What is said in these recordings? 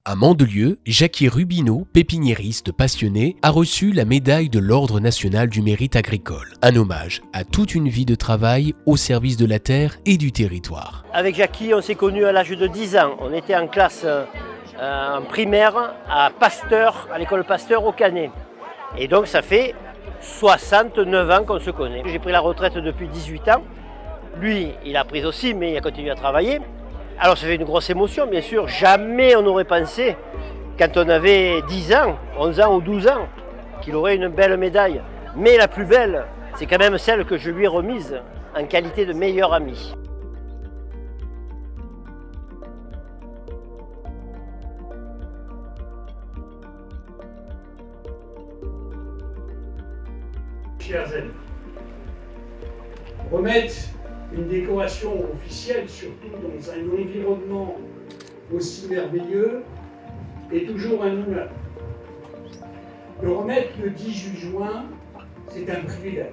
À Mandelieu, Jackie Rubino, pépiniériste passionné, a reçu la médaille de l'Ordre national du mérite agricole, un hommage à toute une vie de travail au service de la terre et du territoire. Avec Jackie, on s'est connus à l'âge de 10 ans. On était en classe en primaire à Pasteur, à l'école Pasteur au Canet. Et donc ça fait 69 ans qu'on se connaît. J'ai pris la retraite depuis 18 ans. Lui, il a pris aussi, mais il a continué à travailler. Alors ça fait une grosse émotion, bien sûr. Jamais on n'aurait pensé, quand on avait 10 ans, 11 ans ou 12 ans, qu'il aurait une belle médaille. Mais la plus belle, c'est quand même celle que je lui ai remise en qualité de meilleur ami. Chers amis, remettre une décoration officielle, surtout dans un environnement aussi merveilleux, est toujours un honneur. Le remettre le 18 juin, c'est un privilège.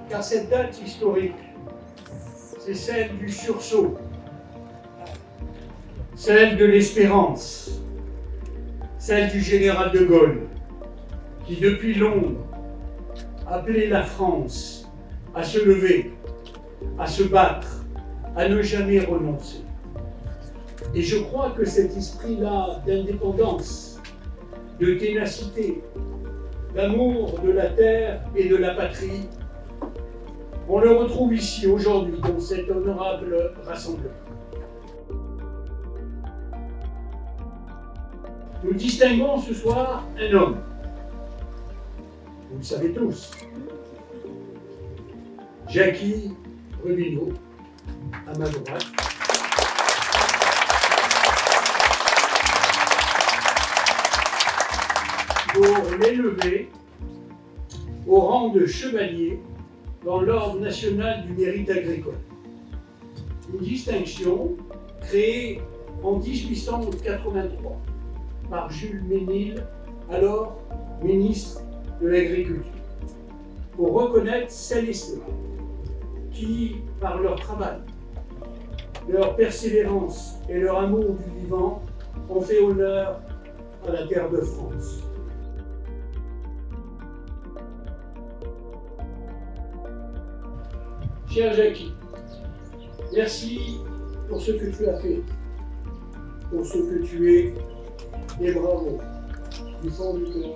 Car cette date historique, c'est celle du sursaut, celle de l'espérance, celle du général de Gaulle, qui depuis Londres appelait la France à se lever, à se battre, à ne jamais renoncer. Et je crois que cet esprit-là d'indépendance, de ténacité, d'amour de la terre et de la patrie, on le retrouve ici aujourd'hui dans cet honorable rassemblement. Nous distinguons ce soir un homme. Vous le savez tous. Jackie Rubino, à ma droite. Pour l'élever au rang de chevalier dans l'Ordre national du mérite agricole. Une distinction créée en 1883 par Jules Ménil, alors ministre de l'Agriculture, pour reconnaître celles et ceux qui, par leur travail, leur persévérance et leur amour du vivant, ont fait honneur à la terre de France. Cher Jackie, merci pour ce que tu as fait, pour ce que tu es, et bravo, du fond du cœur,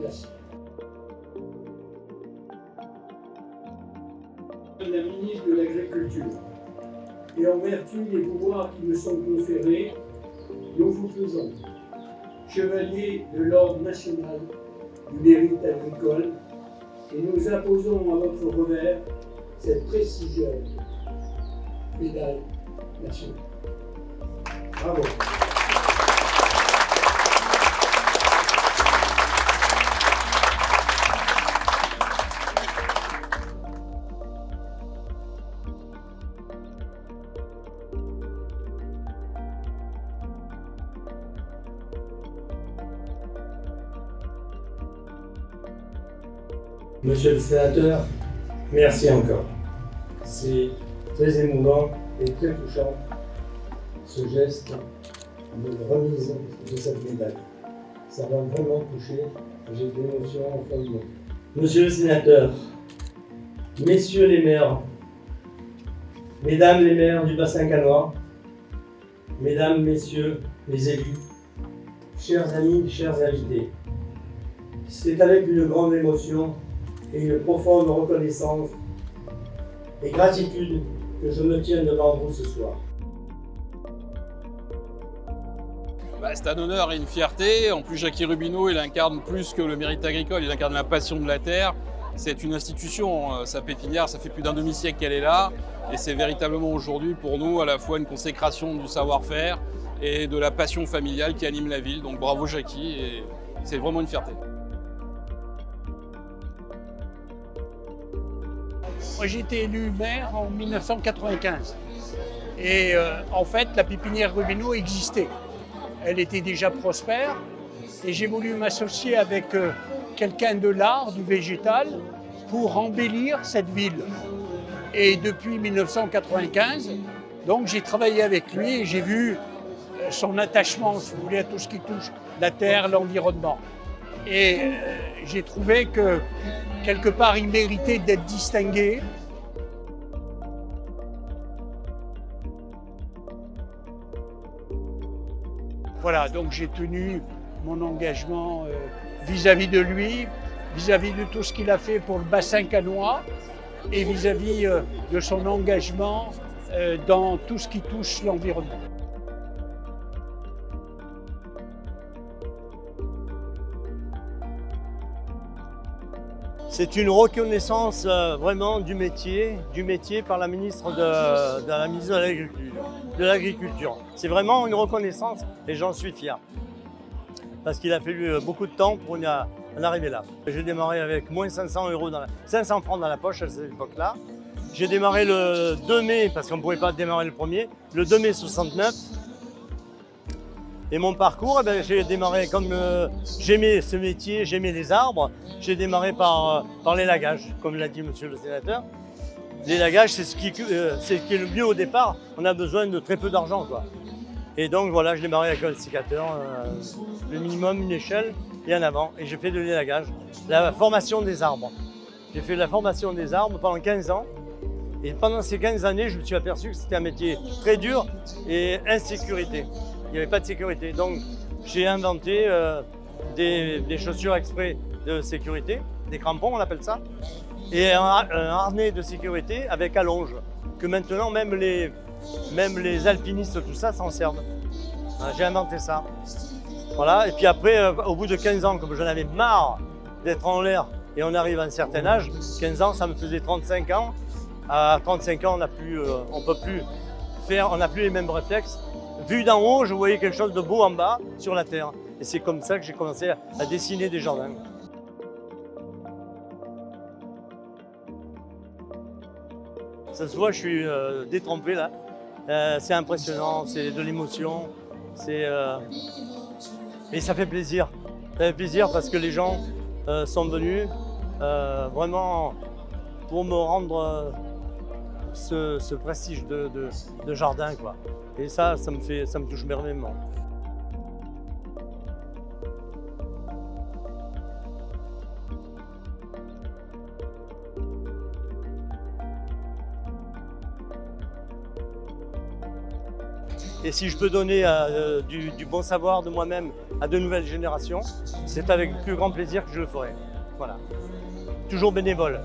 merci. La ministre de l'Agriculture, et en vertu des pouvoirs qui me sont conférés, nous vous faisons chevalier de l'Ordre national du mérite agricole et nous imposons à votre revers cette prestigieuse médaille nationale. Bravo. Monsieur le sénateur, merci encore. C'est très émouvant et très touchant, ce geste de remise de cette médaille. Ça m'a vraiment touché, j'ai de l'émotion en fond de moi. Monsieur le sénateur, messieurs les maires, mesdames les maires du bassin canois, mesdames, messieurs les élus, chers amis, chers invités, c'est avec une grande émotion et une profonde reconnaissance et gratitude que je me tiens devant vous ce soir. C'est un honneur et une fierté. En plus, Jackie Rubino, il incarne plus que le mérite agricole, il incarne la passion de la terre. C'est une institution, sa pépinière, ça fait plus d'un demi-siècle qu'elle est là. Et c'est véritablement aujourd'hui pour nous à la fois une consécration du savoir-faire et de la passion familiale qui anime la ville. Donc bravo Jackie, et c'est vraiment une fierté. Moi, j'ai été élu maire en 1995. Et en fait, la pépinière Rubino existait. Elle était déjà prospère. Et j'ai voulu m'associer avec quelqu'un de l'art, du végétal, pour embellir cette ville. Et depuis 1995, donc j'ai travaillé avec lui et j'ai vu son attachement, si vous voulez, à tout ce qui touche la terre, l'environnement. Et j'ai trouvé que, quelque part, il méritait d'être distingué. Voilà, donc j'ai tenu mon engagement vis-à-vis de lui, vis-à-vis de tout ce qu'il a fait pour le bassin cannois et vis-à-vis de son engagement dans tout ce qui touche l'environnement. C'est une reconnaissance vraiment du métier par la ministre de l'Agriculture. C'est vraiment une reconnaissance et j'en suis fier. Parce qu'il a fallu beaucoup de temps pour en arriver là. J'ai démarré avec moins 500 francs dans la poche à cette époque-là. J'ai démarré le 2 mai, parce qu'on ne pouvait pas démarrer le 1er, le 2 mai 69. Et mon parcours, j'ai démarré comme j'aimais ce métier, j'aimais les arbres. J'ai démarré par l'élagage, comme l'a dit monsieur le sénateur. L'élagage, c'est ce qui est le mieux au départ. On a besoin de très peu d'argent, quoi. Et donc voilà, je démarrais avec un sécateur, le minimum, une échelle et en avant. Et j'ai fait de l'élagage, la formation des arbres. J'ai fait la formation des arbres pendant 15 ans. Et pendant ces 15 années, je me suis aperçu que c'était un métier très dur et insécurité. Il n'y avait pas de sécurité. Donc j'ai inventé des chaussures exprès de sécurité, des crampons on appelle ça, et un harnais de sécurité avec allonge, que maintenant même les alpinistes, tout ça, s'en servent. J'ai inventé ça. Voilà. Et puis après, au bout de 15 ans, comme j'en avais marre d'être en l'air et on arrive à un certain âge, 15 ans, ça me faisait 35 ans. À 35 ans, on peut plus faire, on n'a plus les mêmes réflexes. Vu d'en haut, je voyais quelque chose de beau en bas, sur la terre. Et c'est comme ça que j'ai commencé à dessiner des jardins. Ça se voit, je suis détrempé là. C'est impressionnant, c'est de l'émotion. Et ça fait plaisir. Ça fait plaisir parce que les gens sont venus vraiment pour me rendre ce prestige de jardin, quoi. Et ça me touche merveilleusement. Et si je peux donner du bon savoir de moi-même à de nouvelles générations, c'est avec le plus grand plaisir que je le ferai. Voilà. Toujours bénévole.